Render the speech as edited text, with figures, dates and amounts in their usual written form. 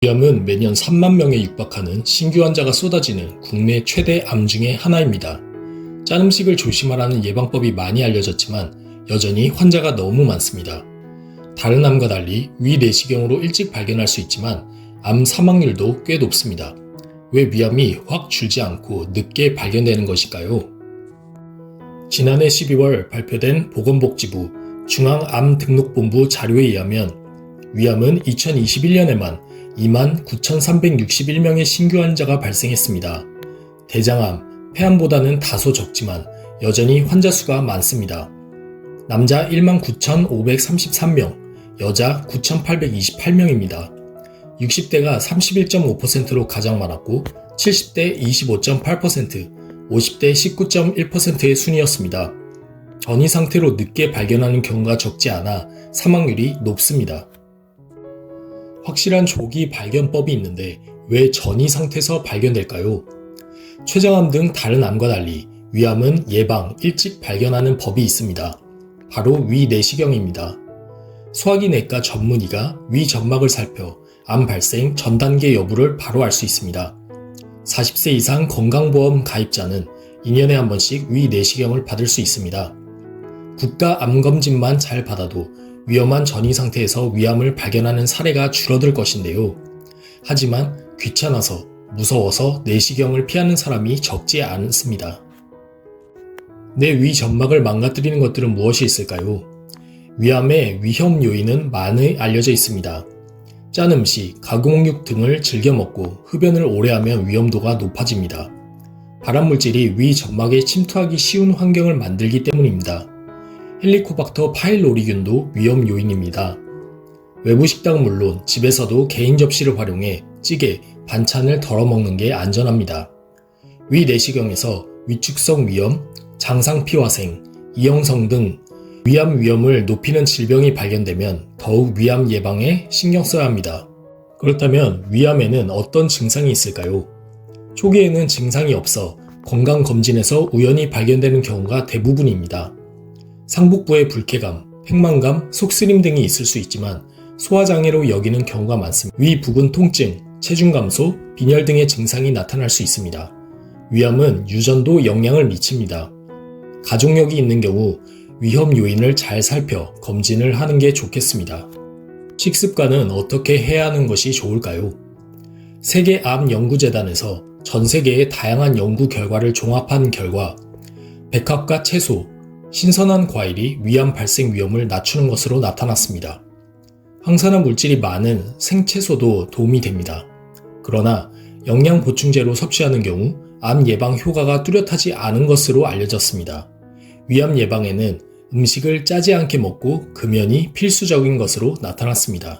위암은 매년 3만 명에 육박하는 신규 환자가 쏟아지는 국내 최대 암 중의 하나입니다. 짠 음식을 조심하라는 예방법이 많이 알려졌지만 여전히 환자가 너무 많습니다. 다른 암과 달리 위 내시경으로 일찍 발견할 수 있지만 암 사망률도 꽤 높습니다. 왜 위암이 확 줄지 않고 늦게 발견되는 것일까요? 지난해 12월 발표된 보건복지부 중앙암등록본부 자료에 의하면 위암은 2021년에만 29,361명의 신규 환자가 발생했습니다. 대장암, 폐암보다는 다소 적지만 여전히 환자 수가 많습니다. 남자 19,533명, 여자 9,828명입니다. 60대가 31.5%로 가장 많았고 70대 25.8%, 50대 19.1%의 순이었습니다. 전이 상태로 늦게 발견하는 경우가 적지 않아 사망률이 높습니다. 확실한 조기 발견법이 있는데 왜 전이 상태에서 발견될까요? 췌장암 등 다른 암과 달리 위암은 예방, 일찍 발견하는 법이 있습니다. 바로 위 내시경입니다. 소화기 내과 전문의가 위 점막을 살펴 암 발생 전 단계 여부를 바로 알 수 있습니다. 40세 이상 건강보험 가입자는 2년에 한 번씩 위 내시경을 받을 수 있습니다. 국가 암검진만 잘 받아도 위험한 전이 상태에서 위암을 발견하는 사례가 줄어들 것인데요. 하지만 귀찮아서, 무서워서 내시경을 피하는 사람이 적지 않습니다. 내 위 점막을 망가뜨리는 것들은 무엇이 있을까요? 위암의 위험 요인은 많이 알려져 있습니다. 짠 음식, 가공육 등을 즐겨 먹고 흡연을 오래 하면 위험도가 높아집니다. 발암물질이 위 점막에 침투하기 쉬운 환경을 만들기 때문입니다. 헬리코박터 파일로리균도 위험 요인입니다. 외부 식당은 물론 집에서도 개인 접시를 활용해 찌개, 반찬을 덜어 먹는 게 안전합니다. 위 내시경에서 위축성 위염, 장상피화생, 이형성 등 위암 위험을 높이는 질병이 발견되면 더욱 위암 예방에 신경 써야 합니다. 그렇다면 위암에는 어떤 증상이 있을까요? 초기에는 증상이 없어 건강검진에서 우연히 발견되는 경우가 대부분입니다. 상복부의 불쾌감, 팽만감, 속쓰림 등이 있을 수 있지만 소화장애로 여기는 경우가 많습니다. 위 부근 통증, 체중 감소, 빈혈 등의 증상이 나타날 수 있습니다. 위암은 유전도 영향을 미칩니다. 가족력이 있는 경우 위험 요인을 잘 살펴 검진을 하는 게 좋겠습니다. 식습관은 어떻게 해야 하는 것이 좋을까요? 세계암연구재단에서 전 세계의 다양한 연구 결과를 종합한 결과 백합과 채소, 신선한 과일이 위암 발생 위험을 낮추는 것으로 나타났습니다. 항산화 물질이 많은 생채소도 도움이 됩니다. 그러나 영양 보충제로 섭취하는 경우 암 예방 효과가 뚜렷하지 않은 것으로 알려졌습니다. 위암 예방에는 음식을 짜지 않게 먹고 금연이 필수적인 것으로 나타났습니다.